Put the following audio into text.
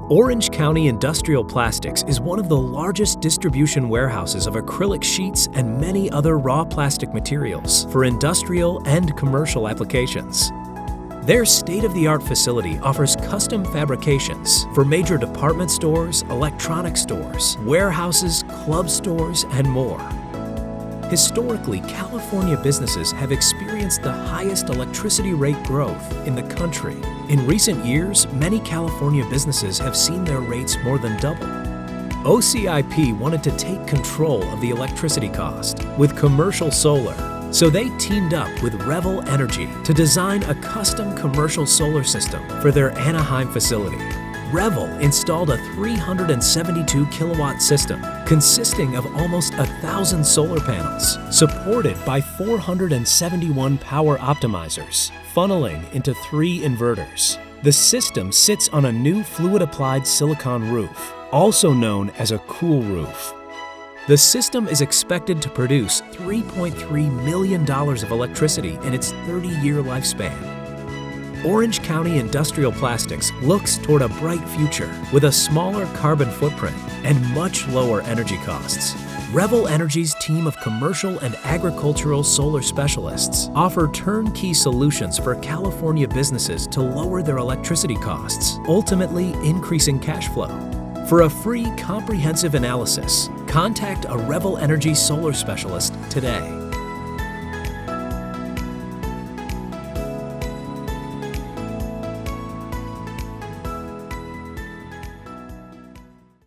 Orange County Industrial Plastics is one of the largest distribution warehouses of acrylic sheets and many other raw plastic materials for industrial and commercial applications. Their state-of-the-art facility offers custom fabrications for major department stores, electronic stores, warehouses, club stores, and more. Historically, California businesses have experienced the highest electricity rate growth in the country. In recent years, many California businesses have seen their rates more than double. OCIP wanted to take control of the electricity cost with commercial solar, so they teamed up with Revel Energy to design a custom commercial solar system for their Anaheim facility. Revel installed a 372 kilowatt system consisting of almost 1,000 solar panels, supported by 471 power optimizers, funneling into 3 inverters. The system sits on a new fluid-applied silicon roof, also known as a cool roof. The system is expected to produce $3.3 million of electricity in its 30-year lifespan. Orange County Industrial Plastics looks toward a bright future with a smaller carbon footprint and much lower energy costs. Revel Energy's team of commercial and agricultural solar specialists offer turnkey solutions for California businesses to lower their electricity costs, ultimately increasing cash flow. For a free, comprehensive analysis, contact a Revel Energy solar specialist today.